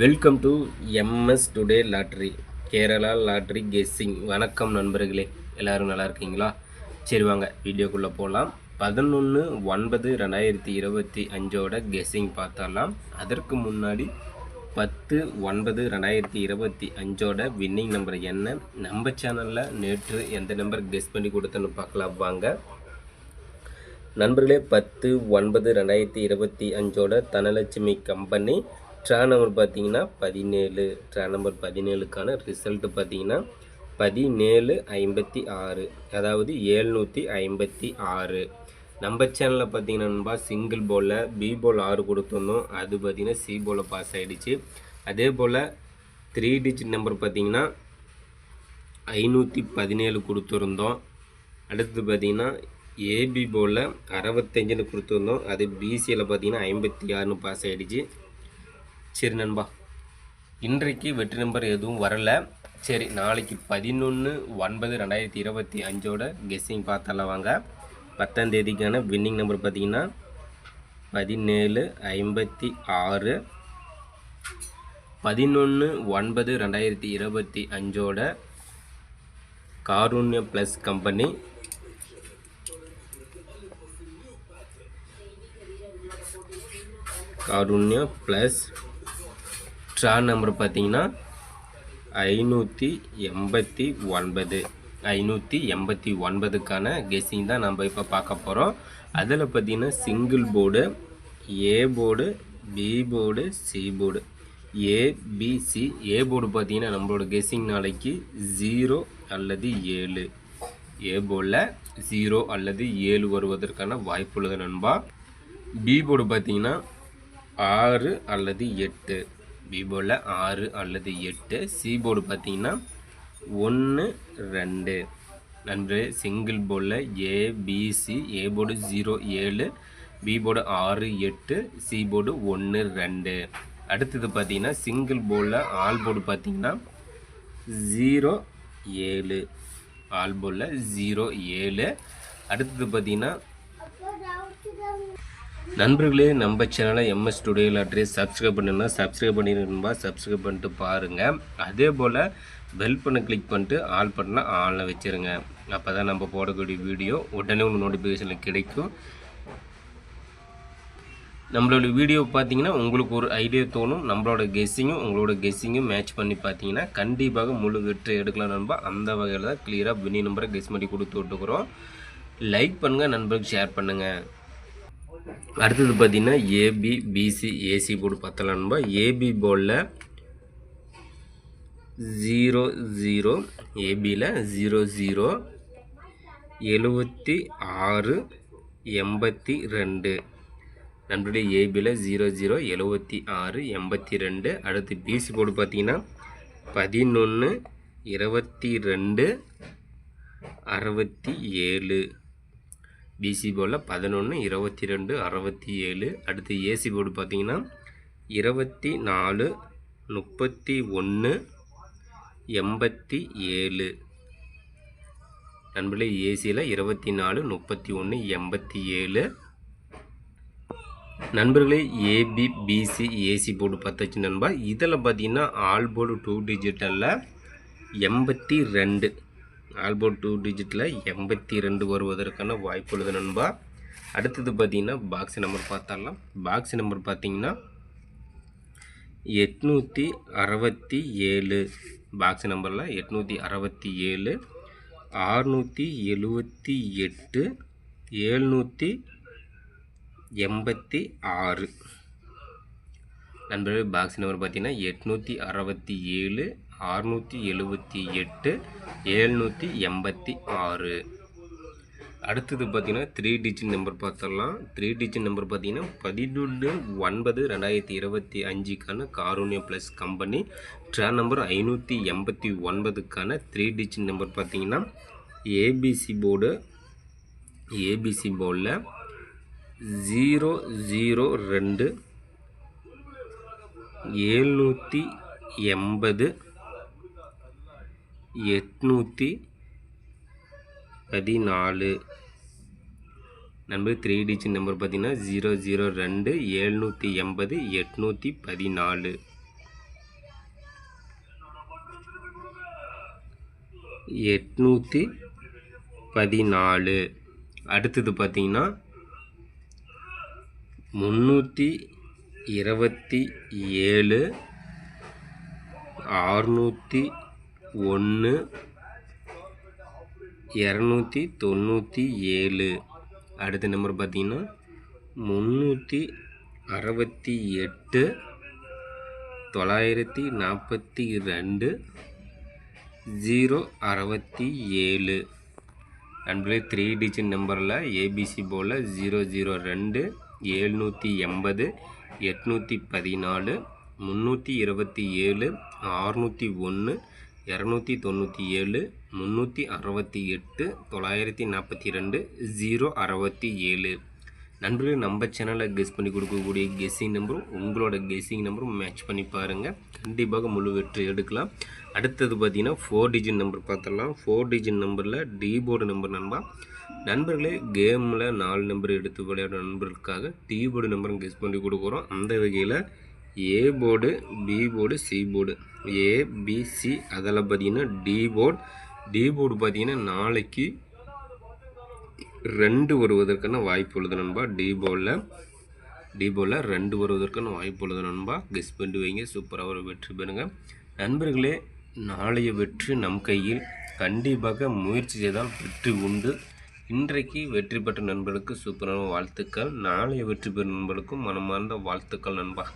Welcome to MS today lottery Kerala lottery guessing. வணக்கம் நண்பர்களே, எல்லோரும் நல்லா இருக்கீங்களா? சரி வாங்க வீடியோக்குள்ளே போகலாம். 11/9/2025 கெஸ்ஸிங் பார்த்தரலாம். அதற்கு முன்னாடி 10/9/2025 வின்னிங் நம்பர் என்ன, நம்ம சேனலில் நேற்று எந்த நம்பர் கெஸ் பண்ணி கொடுத்தோன்னு பார்க்கலாம் வாங்க நண்பர்களே. 10/9/2025 தனலட்சுமி கம்பெனி ட்ரா நம்பர் பார்த்தீங்கன்னா 17. ட்ரா நம்பர் 17க்கான ரிசல்ட்டு பார்த்தீங்கன்னா 1756, அதாவது 756. நம்ம சேனலில் பார்த்தீங்கன்னா சிங்கிள் போலில் பி போல் 6 கொடுத்துருந்தோம். அது பார்த்தீங்கன்னா சி போலில் பாஸ் ஆகிடுச்சு. அதே போல் 3 டிஜிட் நம்பர் பார்த்தீங்கன்னா 517 கொடுத்துருந்தோம். அடுத்தது பார்த்தீங்கன்னா ஏபி போலில் 65 கொடுத்துருந்தோம். அது பிசியில் பார்த்தீங்கன்னா 56 பாஸ் ஆகிடுச்சு. சரி நண்பா, இன்றைக்கு வெற்றி நம்பர் எதுவும் வரலை. சரி, நாளைக்கு 11/9/2025 கெஸ்ஸிங் பார்த்தலாம் வாங்க. 10ஆம் தேதிக்கான வின்னிங் நம்பர் பார்த்தீங்கன்னா 1756. 11/9/2025 Karunya plus company Karunya plus draw number பார்த்தீங்கன்னா 589. 589க்கான கெஸ்ஸிங் தான் நம்ம இப்போ பார்க்க போகிறோம். அதில் பார்த்தீங்கன்னா single board, A board, B board, C board, ABC. A board பார்த்தீங்கன்னா நம்மளோட கெஸ்ஸிங் நாளைக்கு 0 அல்லது 7. ஏ போர்டில் 0 அல்லது 7 வருவதற்கான வாய்ப்பு உள்ளது நண்பா. பி போர்டு பார்த்தீங்கன்னா 6 அல்லது 8. பி போர்டில் 6 அல்லது 8. சி போர்டு பார்த்தீங்கன்னா 1 2. நண்பரே, சிங்கிள் போர்டில் ABC. A board 0 7, B board 6 8, C board 1 2. அடுத்தது பார்த்தீங்கன்னா சிங்கிள் போர்டில் ஆல் போர்டு பார்த்தீங்கன்னா 0 7. ஆல் போர்டில் 0 7. அடுத்தது பார்த்தீங்கன்னா நண்பர்களே, நம்ம சேனலை எம்எஸ் டுடே லாட்ரி சப்ஸ்கிரைப் பண்ணுன்னா சப்ஸ்கிரைப் பண்ணிருந்தா சப்ஸ்கிரைப் பண்ணிட்டு பாருங்கள். அதே போல் பெல் பண்ண கிளிக் பண்ணிட்டு ஆல் பண்ணால் ஆனில் வச்சுருங்க. அப்போ தான் நம்ம போடக்கூடிய வீடியோ உடனே உங்களுக்கு நோட்டிஃபிகேஷனில் கிடைக்கும். நம்மளோட வீடியோ பார்த்தீங்கன்னா உங்களுக்கு ஒரு ஐடியா தோணும். நம்மளோட கெஸ்ஸிங்கும் உங்களோட கெஸ்ஸிங்கும் மேட்ச் பண்ணி பார்த்தீங்கன்னா கண்டிப்பாக முழு வெற்றி எடுக்கலாம் நண்பா. அந்த வகையில் தான் கிளியராக வினி நம்பரை கெஸ் பண்ணி கொடுத்து விட்டுக்கிறோம். லைக் பண்ணுங்கள், நண்பருக்கு ஷேர் பண்ணுங்கள். அடுத்தது பார்த்தீங்கன்னா ஏபி பிசி ஏசி போர்டு பார்த்தலாம் நண்பா. ஏபி போர்டில் 0 0, ஏபியில் 0 0, 76 82. நண்பர்களே, ஏபியில் 0 0 76 82. அடுத்து பிசி போர்டு பார்த்தீங்கன்னா 11 22 67. பிசி போர்டில் 11 22 67. அடுத்து ஏசி போர்டு பார்த்தீங்கன்னா 24 31 87. நண்பர்களே, ஏசியில் 24 31 87. நண்பர்களே, ஏபி பிசி ஏசி போர்டு பார்த்தாச்சு நண்பா. இதில் பார்த்தீங்கன்னா ஆல் போர்டு 2 டிஜிட்டலில் 82. ஆல் போர்டு 2 டிஜிட்டில் 82 வருவதற்கான வாய்ப்பு உள்ளது நண்பா. அடுத்தது பார்த்தீங்கன்னா பாக்ஸ் நம்பர் பார்த்தரலாம். பாக்ஸ் நம்பர் பார்த்தீங்கன்னா 867. பாக்ஸ் நம்பரில் 867, 678, 786. நண்பர்கள், பாக்ஸ் நம்பர் பார்த்தீங்கன்னா 867, 678, 786. அடுத்தது பார்த்தீங்கன்னா 3 டிஜிட் நம்பர் பார்த்துடலாம். 3 டிஜிட் நம்பர் பார்த்தீங்கன்னா 11/9/2025க்கான Karunya plus company draw number 589க்கான 3 டிஜிட் நம்பர் பார்த்தீங்கன்னா ஏபிசி போர்டு. ஏபிசி போர்டில் 0 0 2, 780, 814. நம்பர் 3 டிஜிட் நம்பர் பார்த்தீங்கன்னா 002 780 814. 814. அடுத்தது பார்த்தீங்கன்னா 327 601 297. அடுத்த நம்பர் பார்த்தீங்கன்னா 368 942 067. நண்பர்களே 3 டிஜிட் நம்பரில் ஏபிசி போர்டில் 002 780 814 327 601 297 368 942 067. நண்பர்களே நம்ம சேனலில் கெஸ் பண்ணி கொடுக்கக்கூடிய கெஸ்ஸிங் நம்பரும் உங்களோட கெஸ்ஸிங் நம்பரும் மேட்ச் பண்ணி பாருங்கள், கண்டிப்பாக முழு வெற்றி எடுக்கலாம். அடுத்தது பார்த்தீங்கன்னா 4 டிஜிட் நம்பர் பார்த்துடலாம். 4 டிஜிட் நம்பரில் டி போர்டு நம்பர் நண்பா. நண்பர்களே கேமில் 4 நம்பர் எடுத்து விளையாடுற நண்பர்களுக்காக டி போர்டு நம்பரும் கெஸ் பண்ணி கொடுக்குறோம். அந்த வகையில் A board, B board, C board, ABC அதில் பார்த்தீங்கன்னா டி போர்டு பார்த்தீங்கன்னா நாளைக்கு 2 வருவதற்கான வாய்ப்பு உள்ளது நண்பா. டி போர்டில் 2 வருவதற்கான வாய்ப்பு உள்ளது நண்பா. கெஸ் பண்ணி வைங்க, சூப்பராக ஒரு வெற்றி பெறுங்க நண்பர்களே. நாளைய வெற்றி நம் கையில், கண்டிப்பாக முயற்சி செய்தால் வெற்றி உண்டு. இன்றைக்கு வெற்றி பெற்ற நண்பர்களுக்கு சூப்பரான வாழ்த்துக்கள், நாளைய வெற்றி பெறும் நண்பர்களுக்கும் மனமார்ந்த வாழ்த்துக்கள் நண்பா.